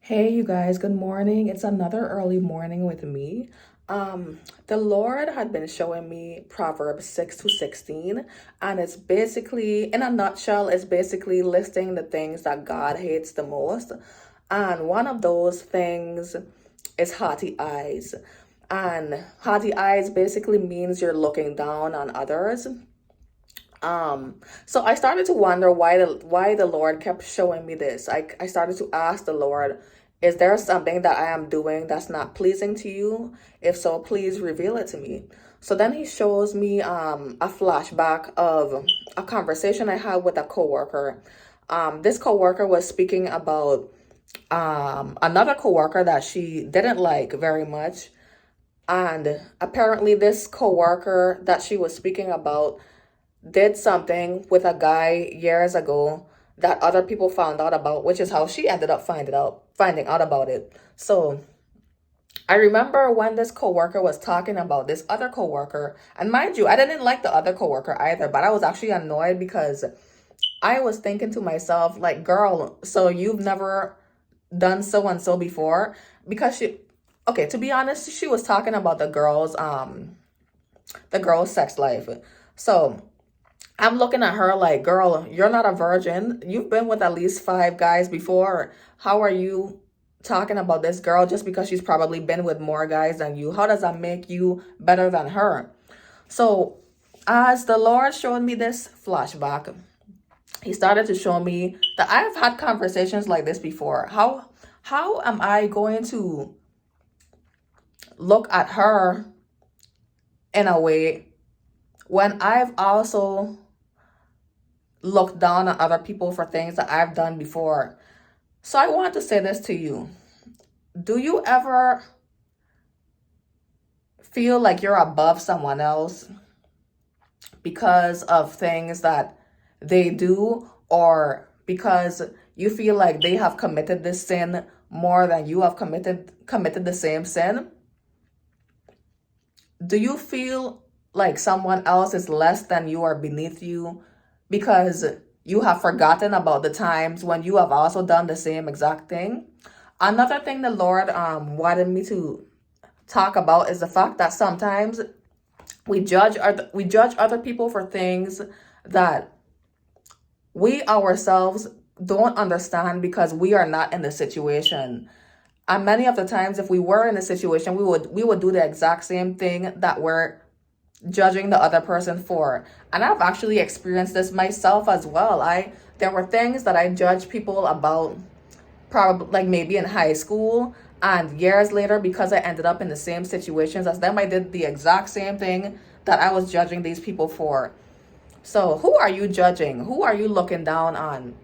Hey, you guys, good morning. It's another early morning with me. The Lord had been showing me Proverbs 6 to 16, and it's basically, in a nutshell, it's basically listing the things that God hates the most. And one of those things is haughty eyes. And haughty eyes basically means you're looking down on others. So I started to wonder why the Lord kept showing me this. I started to ask the Lord, is there something that I am doing that's not pleasing to you? If so, please reveal it to me. So then he shows me a flashback of a conversation I had with a coworker. This coworker was speaking about another coworker that she didn't like very much. And apparently this coworker that she was speaking about did something with a guy years ago that other people found out about, which is how she ended up finding out about it. So I remember when this coworker was talking about this other coworker, and mind you, I didn't like the other coworker either, but I was actually annoyed because I was thinking to myself, like, girl, so you've never done so and so before? Because okay, to be honest, she was talking about the girl's sex life. So I'm looking at her like, girl, you're not a virgin. You've been with at least 5 guys before. How are you talking about this girl just because she's probably been with more guys than you? How does that make you better than her? So as the Lord showed me this flashback, he started to show me that I've had conversations like this before. How am I going to look at her in a way when I've also look down on other people for things that I've done before? So I want to say this to you. Do you ever feel like you're above someone else because of things that they do, or because you feel like they have committed this sin more than you have committed the same sin? Do you feel like someone else is less than you or beneath you because you have forgotten about the times when you have also done the same exact thing? Another thing the Lord wanted me to talk about is the fact that sometimes we judge other people for things that we ourselves don't understand because we are not in the situation. And many of the times, if we were in a situation, we would do the exact same thing that we're judging the other person for. And I've actually experienced this myself as well. There were things that I judged people about, probably like maybe in high school, and years later, because I ended up in the same situations as them, I did the exact same thing that I was judging these people for. So who are you judging? Who are you looking down on?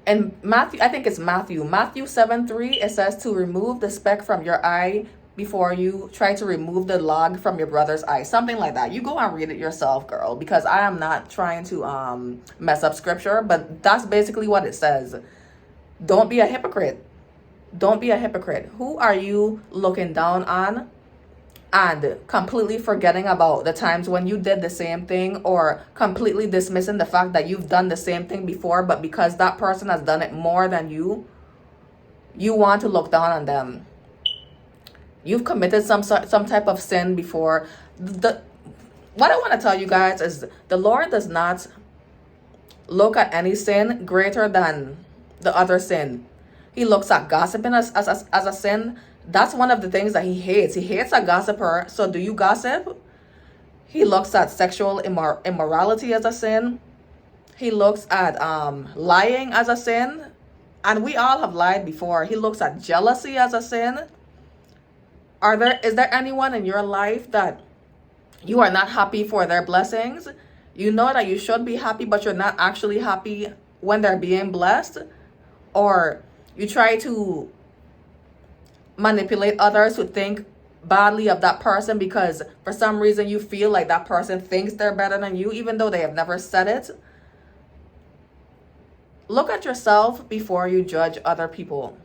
And Matthew, I think it's Matthew 7:3, it says to remove the speck from your eye before you try to remove the log from your brother's eye. Something like that. You go and read it yourself, girl, because I am not trying to mess up scripture, but that's basically what it says. Don't be a hypocrite. Don't be a hypocrite. Who are you looking down on and completely forgetting about the times when you did the same thing, or completely dismissing the fact that you've done the same thing before, but because that person has done it more than you want to look down on them? You've committed some type of sin before. What I want to tell you guys is the Lord does not look at any sin greater than the other sin. He looks at gossiping as a sin. That's one of the things that he hates. He hates a gossiper. So do you gossip? He looks at sexual immorality as a sin. He looks at lying as a sin. And we all have lied before. He looks at jealousy as a sin. Is there anyone in your life that you are not happy for their blessings? You know that you should be happy, but you're not actually happy when they're being blessed? Or you try to manipulate others to think badly of that person because for some reason you feel like that person thinks they're better than you, even though they have never said it. Look at yourself before you judge other people.